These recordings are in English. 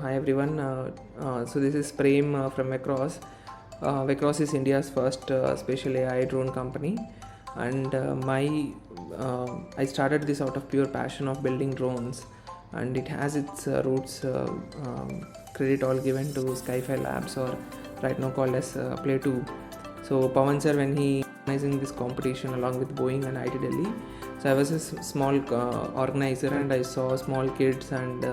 Hi everyone. So this is Prem from Vecros. Vecros is India's first spatial AI drone company, and I started this out of pure passion of building drones, and it has its roots. Credit all given to Skyfi Labs, or right now called as Playto. So Pawan sir, when he organizing this competition along with Boeing and IT Delhi, so I was a small organizer, and I saw small kids and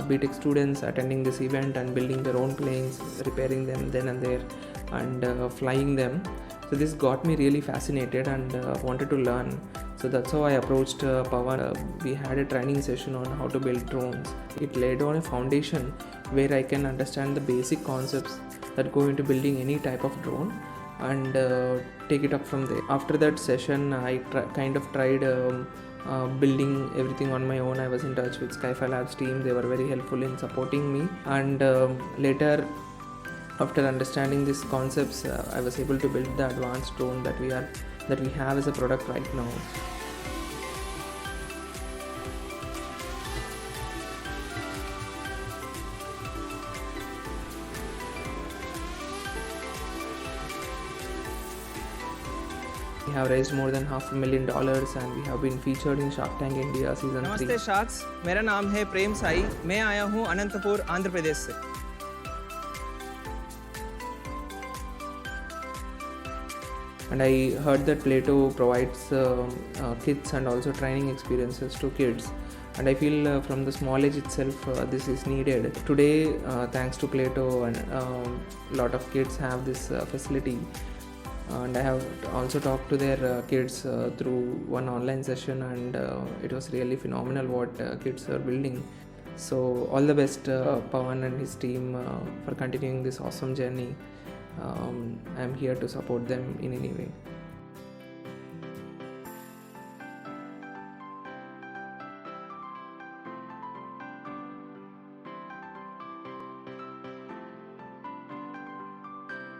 BTech students attending this event and building their own planes, repairing them then and there, and flying them. So this got me really fascinated and wanted to learn. So that's how I approached Pawan. We had a training session on how to build drones. It laid on a foundation where I can understand the basic concepts that go into building any type of drone, and take it up from there. After that session, I kind of tried building everything on my own. I was in touch with Skyfi Labs team. They were very helpful in supporting me, and later, after understanding these concepts, I was able to build the advanced drone that we have as a product right now. We have raised more than $500,000 and we have been featured in Shark Tank India season 3. नमस्ते sharks, मेरा नाम है प्रेम साई। मैं आया हूँ अनंतपुर आंध्र प्रदेश से। And I heard that Playto provides kits and also training experiences to kids, and I feel from the small age itself this is needed. Today, thanks to Playto, and a lot of kids have this facility, and I have also talked to their kids through one online session, and it was really phenomenal what kids are building. So all the best, Pawan and his team, for continuing this awesome journey. I'm here to support them in any way.